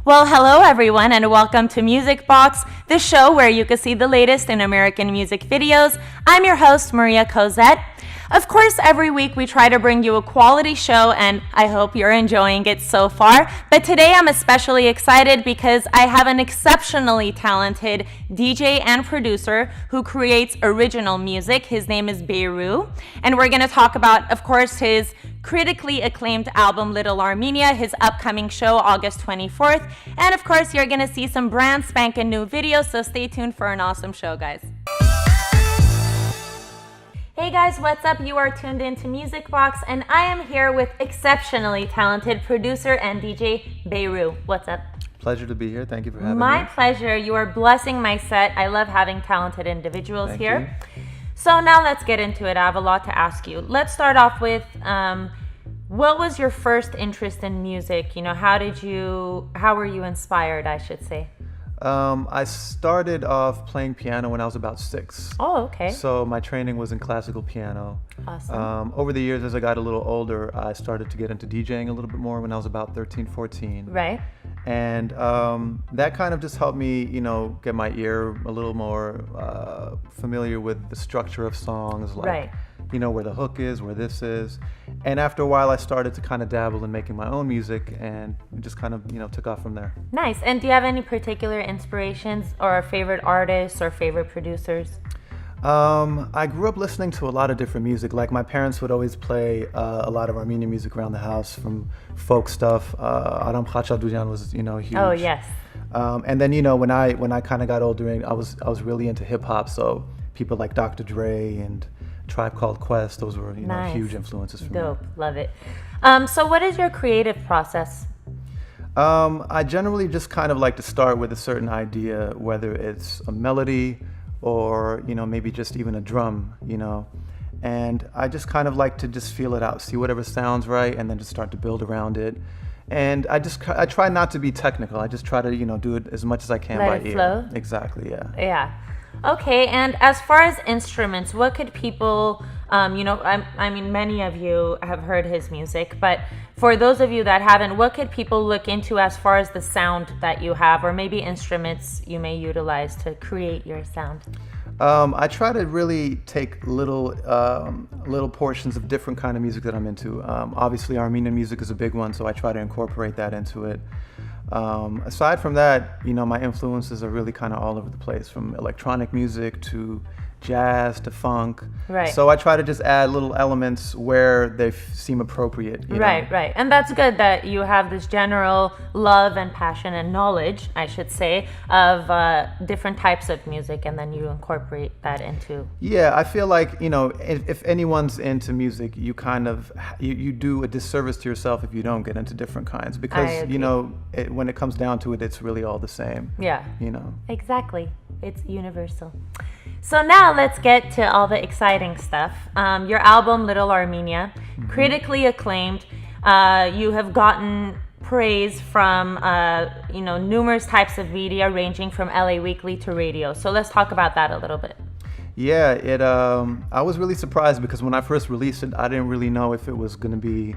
Well, hello everyone, and welcome to Music Box, the show where you can see the latest in American music videos. I'm your host, Maria Cosette. Of course, every week we try to bring you a quality show, and I hope you're enjoying it so far. But today I'm especially excited because I have an exceptionally talented DJ and producer who creates original music. His name is Bei Ru, and we're going to talk about, of course, his critically acclaimed album Little Armenia, his upcoming show August 24th, and of course you're going to see some brand spanking new videos, so stay tuned for an awesome show, guys. Hey guys, what's up? You are tuned into Music Box, and I am here with exceptionally talented producer and DJ Bei Ru. What's up? Pleasure to be here. Thank you for having me. My pleasure. You are blessing my set. I love having talented individuals Thank here. you. So now let's get into it. I have a lot to ask you. Let's start off with what was your first interest in music? How were you inspired, I should say? I started off playing piano when I was about 6. Oh, okay. So my training was in classical piano. Awesome. Over the years, as I got a little older, I started to get into DJing a little bit more when I was about 13, 14. Right. And that kind of just helped me, get my ear a little more familiar with the structure of songs, like, Right. Where the hook is, where this is. And after a while, I started to kind of dabble in making my own music, and it just kind of, took off from there. Nice. And do you have any particular inspirations or favorite artists or favorite producers? I grew up listening to a lot of different music. Like, my parents would always play a lot of Armenian music around the house, from folk stuff. Aram Khachadurian was, huge. Oh, yes. And then, when I kind of got older, I was really into hip hop. So people like Dr. Dre and Tribe Called Quest, those were, Nice. huge influences for me. Dope. Love it. So what is your creative process? I generally just kind of like to start with a certain idea, whether it's a melody or, maybe just even a drum, and I just kind of like to just feel it out, see whatever sounds right, and then just start to build around it. And I try not to be technical. I just try to, do it as much as I can Let by it ear. flow? Exactly, yeah. Yeah. Okay, and as far as instruments, what could people, I mean, many of you have heard his music, but for those of you that haven't, what could people look into as far as the sound that you have, or maybe instruments you may utilize to create your sound? I try to really take little portions of different kind of music that I'm into. Obviously, Armenian music is a big one, so I try to incorporate that into it. Aside from that, my influences are really kind of all over the place, from electronic music to jazz to funk. Right. So I try to just add little elements where they seem appropriate. Right. And that's good that you have this general love and passion and knowledge, I should say, of different types of music, and then you incorporate that into... Yeah, I feel like, if anyone's into music, you kind of, you do a disservice to yourself if you don't get into different kinds, because, when it comes down to it, it's really all the same. Yeah. Exactly. It's universal. So now let's get to all the exciting stuff. Your album, Little Armenia, critically acclaimed. You have gotten praise from, numerous types of media, ranging from LA Weekly to radio. So let's talk about that a little bit. Yeah, I was really surprised because when I first released it, I didn't really know if it was going to be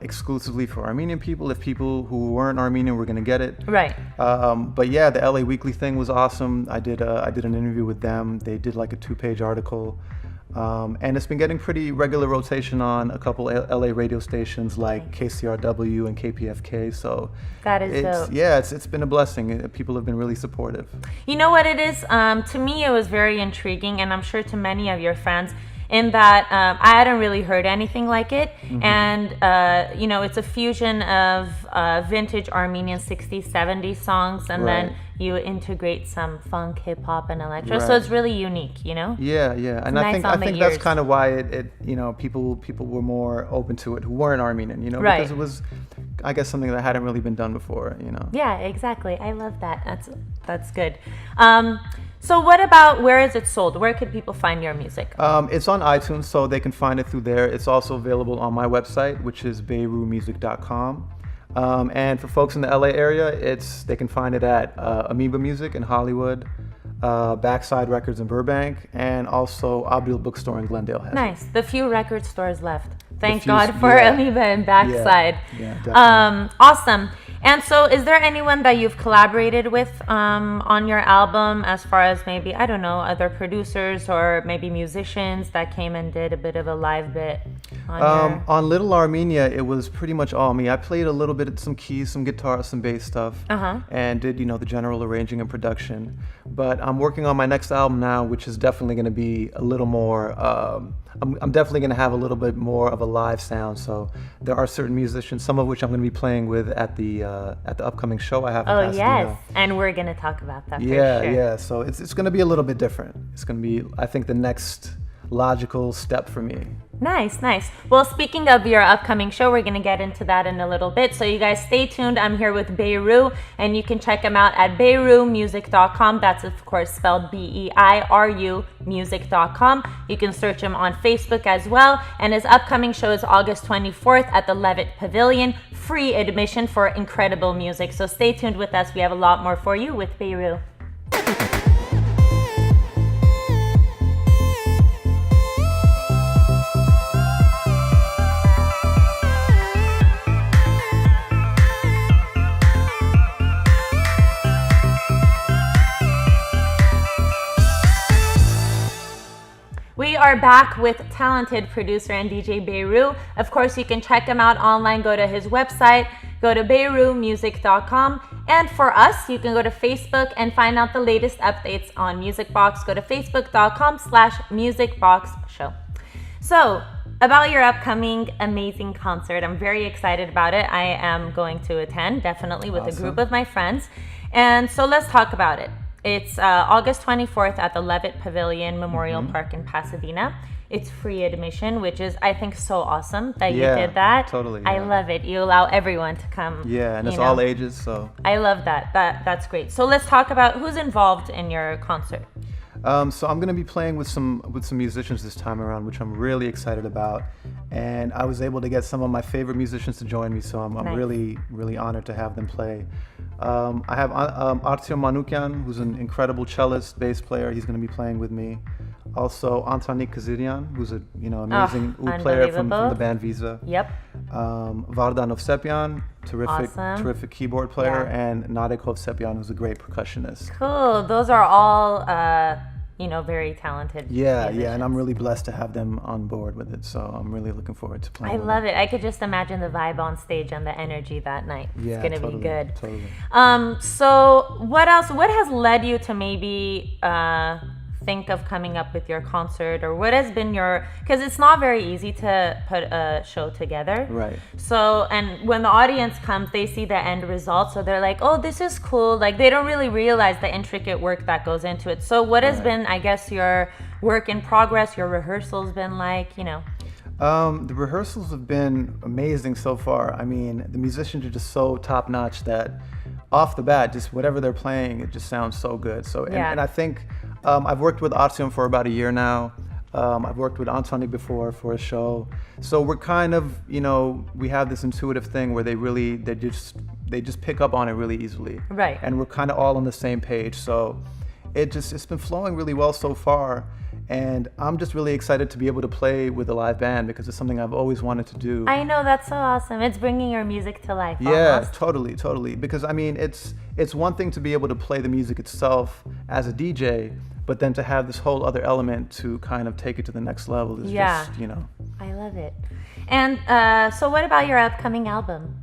exclusively for Armenian people, if people who weren't Armenian were going to get it. Right. But yeah, the LA Weekly thing was awesome. I did an interview with them. They did like a 2-page article. And it's been getting pretty regular rotation on a couple LA radio stations like KCRW and KPFK. So that is dope. Yeah, it's been a blessing. People have been really supportive. You know what it is? To me, it was very intriguing, and I'm sure to many of your fans, in that I hadn't really heard anything like it. And, it's a fusion of vintage Armenian 60s, 70s songs, and then you integrate some funk, hip hop, and electro. So it's really unique, Yeah. And I think that's kind of why it people were more open to it who weren't Armenian, because it was, I guess, something that hadn't really been done before, Yeah, exactly. I love that. That's good. So what about, where is it sold? Where could people find your music? It's on iTunes, so they can find it through there. It's also available on my website, which is beirumusic.com. And for folks in the LA area, they can find it at Amoeba Music in Hollywood, Backside Records in Burbank, and also Abdul Bookstore in Glendale. Nice. The few record stores left. Thank God for Amoeba and Backside. Yeah, definitely. Awesome. And so is there anyone that you've collaborated with on your album, as far as maybe, I don't know, other producers or maybe musicians that came and did a bit of a live bit on Little Armenia, it was pretty much all me. I played a little bit of some keys, some guitar, some bass stuff, and did, the general arranging and production. But I'm working on my next album now, which is definitely going to be a little more, I'm definitely going to have a little bit more of a live sound. So there are certain musicians, some of which I'm going to be playing with at the upcoming show I have in Pasadena. Yes, and we're going to talk about that for sure. Yeah, so it's going to be a little bit different. It's going to be, I think, the next logical step for me. Nice. Well, speaking of your upcoming show, we're going to get into that in a little bit. So you guys stay tuned. I'm here with Bei Ru, and you can check him out at beirumusic.com. That's, of course, spelled BEIRU music.com. You can search him on Facebook as well. And his upcoming show is August 24th at the Levitt Pavilion. Free admission for incredible music. So stay tuned with us. We have a lot more for you with Bei Ru. We are back with talented producer and DJ Bei Ru. Of course, you can check him out online. Go to his website, go to beirumusic.com. And for us, you can go to Facebook and find out the latest updates on Music Box. Go to facebook.com/musicboxshow. So, about your upcoming amazing concert, I'm very excited about it. I am going to attend, definitely, with a group of my friends. And so let's talk about it. It's August 24th at the Levitt Pavilion Memorial Park in Pasadena. It's free admission, which is, I think, so awesome that you did that. Totally. I love it. You allow everyone to come. Yeah, and it's all ages, so. I love that. That's great. So let's talk about who's involved in your concert. So I'm going to be playing with some musicians this time around, which I'm really excited about. And I was able to get some of my favorite musicians to join me, so I'm really, really honored to have them play. I have Artyom Manukyan, who's an incredible cellist, bass player. He's going to be playing with me. Also, Antonik Kazirian, who's an amazing oud player from the band Visa. Yep. Vardan Ovsepian, terrific keyboard player, and Nadek Ovsepian, who's a great percussionist. Cool. Those are all very talented. Yeah, and I'm really blessed to have them on board with it. So I'm really looking forward to playing. I love it. I could just imagine the vibe on stage and the energy that night. Yeah, it's gonna be good. Totally. So what else? What has led you to maybe think of coming up with your concert, or what has been because it's not very easy to put a show together. Right. So, and when the audience comes, they see the end result, so they're like, oh, this is cool. Like, they don't really realize the intricate work that goes into it. So what has been, I guess, your work in progress, your rehearsals been like, The rehearsals have been amazing so far. I mean, the musicians are just so top notch that off the bat, just whatever they're playing, it just sounds so good. So, and I think I've worked with Artyom for about a year now. I've worked with Antonik before for a show. So we're kind of, we have this intuitive thing where they just pick up on it really easily. Right. And we're kind of all on the same page. So it's been flowing really well so far. And I'm just really excited to be able to play with a live band because it's something I've always wanted to do. I know, that's so awesome. It's bringing your music to life. Yeah, almost. totally. Because I mean, it's one thing to be able to play the music itself as a DJ, but then to have this whole other element to kind of take it to the next level is just, I love it. And so what about your upcoming album?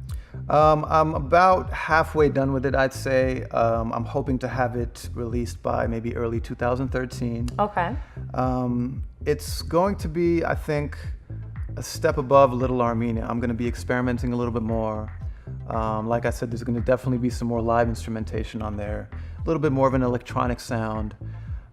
I'm about halfway done with it, I'd say. I'm hoping to have it released by maybe early 2013. Okay. It's going to be, I think, a step above Little Armenia. I'm going to be experimenting a little bit more. Like I said, there's going to definitely be some more live instrumentation on there, a little bit more of an electronic sound.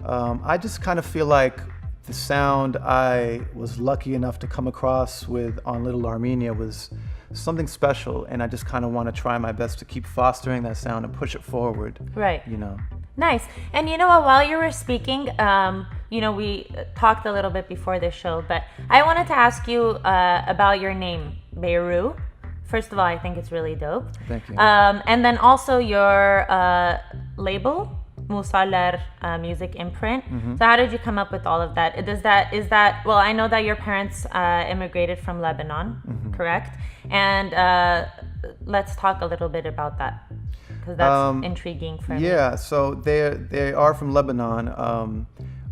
I just kind of feel like the sound I was lucky enough to come across with on Little Armenia was something special, and I just kind of want to try my best to keep fostering that sound and push it forward. Right. Nice. And you know what, while you were speaking, we talked a little bit before this show, but I wanted to ask you about your name, Bei Ru. First of all, I think it's really dope. Thank you. And then also your label, Musalar Music Imprint. So how did you come up with all of that? Well, I know that your parents immigrated from Lebanon, correct? And let's talk a little bit about that, because that's intriguing for me. Yeah, so they are from Lebanon,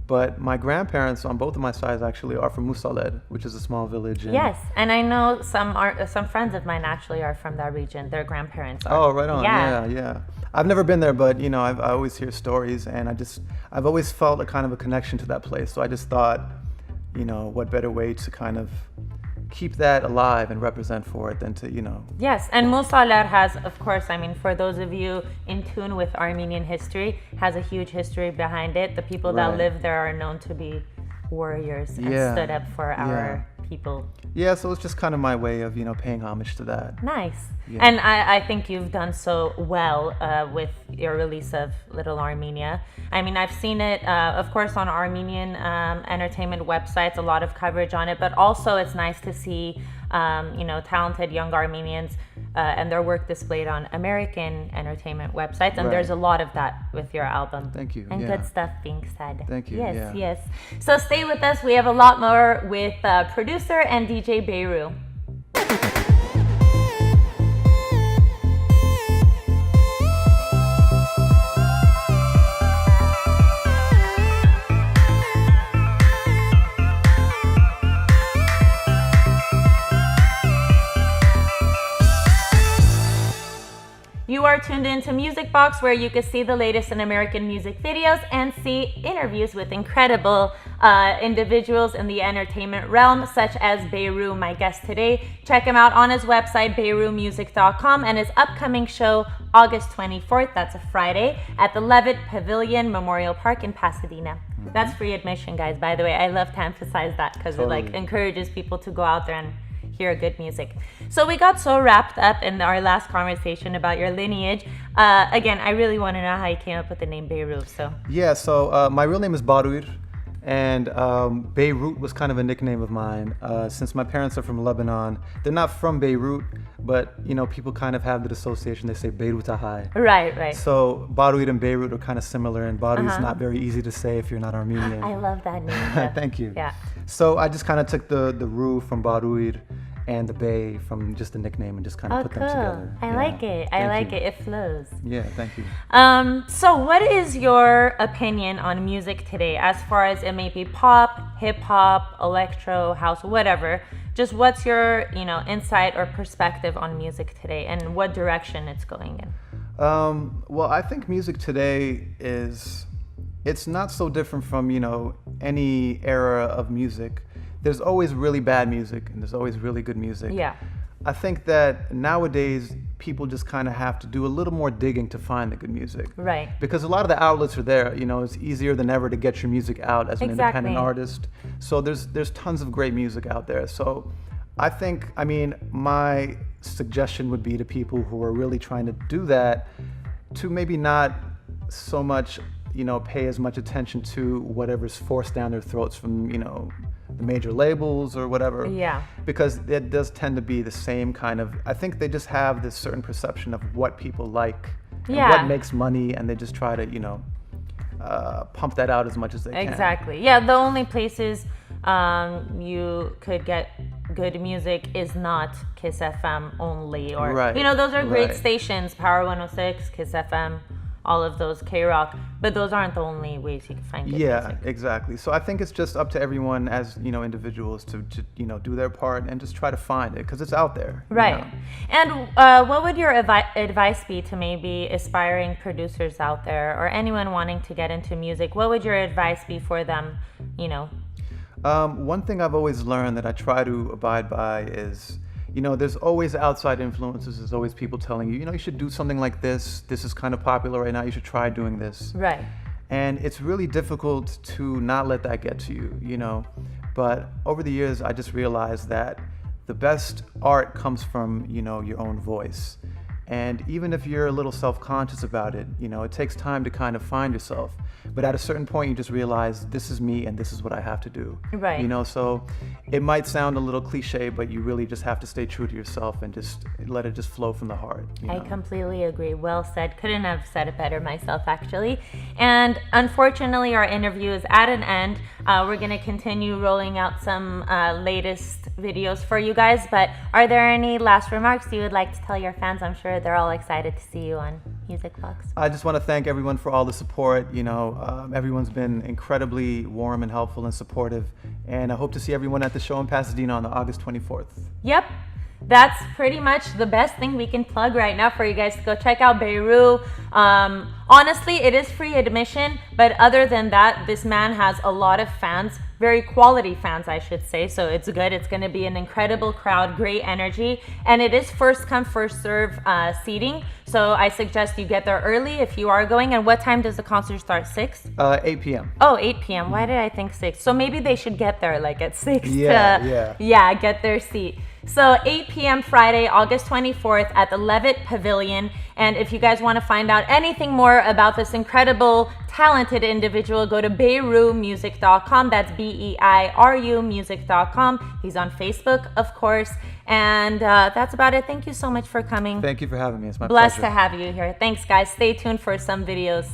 but my grandparents on both of my sides actually are from Musaled, which is a small village. Yes, and I know some friends of mine actually are from that region. Their grandparents are. Oh, right on. Yeah. I've never been there, but I always hear stories, and I've always felt a kind of a connection to that place. So I just thought, what better way to kind of keep that alive and represent for it than to, Yes, and Musalar has, of course, for those of you in tune with Armenian history, has a huge history behind it. The people that live there are known to be warriors and stood up for our people. Yeah, so it's just kind of my way of, paying homage to that. Nice. Yeah. And I think you've done so well with your release of Little Armenia. I've seen it, of course, on Armenian entertainment websites, a lot of coverage on it, but also it's nice to see, talented young Armenians and their work displayed on American entertainment websites. And there's a lot of that with your album. Thank you. And good stuff being said. Thank you. Yes. So stay with us. We have a lot more with producer and DJ Bei Ru. You are tuned into Music Box, where you can see the latest in American music videos and see interviews with incredible individuals in the entertainment realm, such as Bei Ru, my guest today. Check him out on his website, beirumusic.com, and his upcoming show, August 24th, that's a Friday, at the Levitt Pavilion Memorial Park in Pasadena. That's free admission, guys, by the way. I love to emphasize that because it encourages people to go out there and hear good music. So we got so wrapped up in our last conversation about your lineage. Again, I really want to know how you came up with the name Bei Ru. So my real name is Bei Ru, and Beirut was kind of a nickname of mine. Since my parents are from Lebanon, they're not from Beirut, but people kind of have that association. They say Beirut Ahai. Right. So Beirut and Beirut are kind of similar, and Beirut is not very easy to say if you're not Armenian. I love that name. Thank you. Yeah. So I just kind of took the Ru from Beirut and the Bay from just the nickname and just kind of put them together. I like it. I like it. It flows. Yeah, thank you. So what is your opinion on music today, as far as it may be pop, hip hop, electro, house, whatever? Just what's your, insight or perspective on music today and what direction it's going in? Well, I think music today it's not so different from, any era of music. There's always really bad music and there's always really good music. Yeah. I think that nowadays people just kind of have to do a little more digging to find the good music. Right. Because a lot of the outlets are there. It's easier than ever to get your music out as an independent artist. So there's tons of great music out there. So I think, my suggestion would be to people who are really trying to do that to maybe not so much, pay as much attention to whatever's forced down their throats from, the major labels or whatever. Yeah. Because it does tend to be the same kind of, I think they just have this certain perception of what people like and what makes money, and they just try to, pump that out as much as they can. Exactly. Yeah, the only places you could get good music is not Kiss FM only, or those are great stations, Power 106, Kiss FM, all of those, K-Rock, but those aren't the only ways you can find good music. Yeah, exactly. So I think it's just up to everyone as, individuals to do their part and just try to find it, because it's out there. Right. And what would your advice be to maybe aspiring producers out there or anyone wanting to get into music? What would your advice be for them, One thing I've always learned that I try to abide by is, there's always outside influences. There's always people telling you, you should do something like this. This is kind of popular right now. You should try doing this. Right. And it's really difficult to not let that get to you, But over the years, I just realized that the best art comes from, your own voice. And even if you're a little self-conscious about it, it takes time to kind of find yourself. But at a certain point, you just realize this is me and this is what I have to do. Right. So it might sound a little cliche, but you really just have to stay true to yourself and just let it just flow from the heart. I completely agree. Well said. Couldn't have said it better myself, actually. And unfortunately, our interview is at an end. We're going to continue rolling out some latest videos for you guys, but are there any last remarks you would like to tell your fans? I'm sure they're all excited to see you on Music Box. I just want to thank everyone for all the support. Everyone's been incredibly warm and helpful and supportive, and I hope to see everyone at the show in Pasadena on August 24th. Yep. That's pretty much the best thing we can plug right now for you guys to go check out Bei Ru. Honestly, it is free admission, but other than that, this man has a lot of fans, very quality fans, I should say, so it's good. It's going to be an incredible crowd, great energy, and it is first come, first serve seating, so I suggest you get there early if you are going. And what time does the concert start? 6? 8 p.m. Oh, 8 p.m. Why did I think 6? So maybe they should get there like at 6 Yeah, get their seat. So 8 p.m. Friday, August 24th at the Levitt Pavilion. And if you guys want to find out anything more about this incredible, talented individual, go to beirumusic.com. That's BEIRU music.com. He's on Facebook, of course. And that's about it. Thank you so much for coming. Thank you for having me. It's my Blessed pleasure. to have you here. Thanks, guys. Stay tuned for some videos.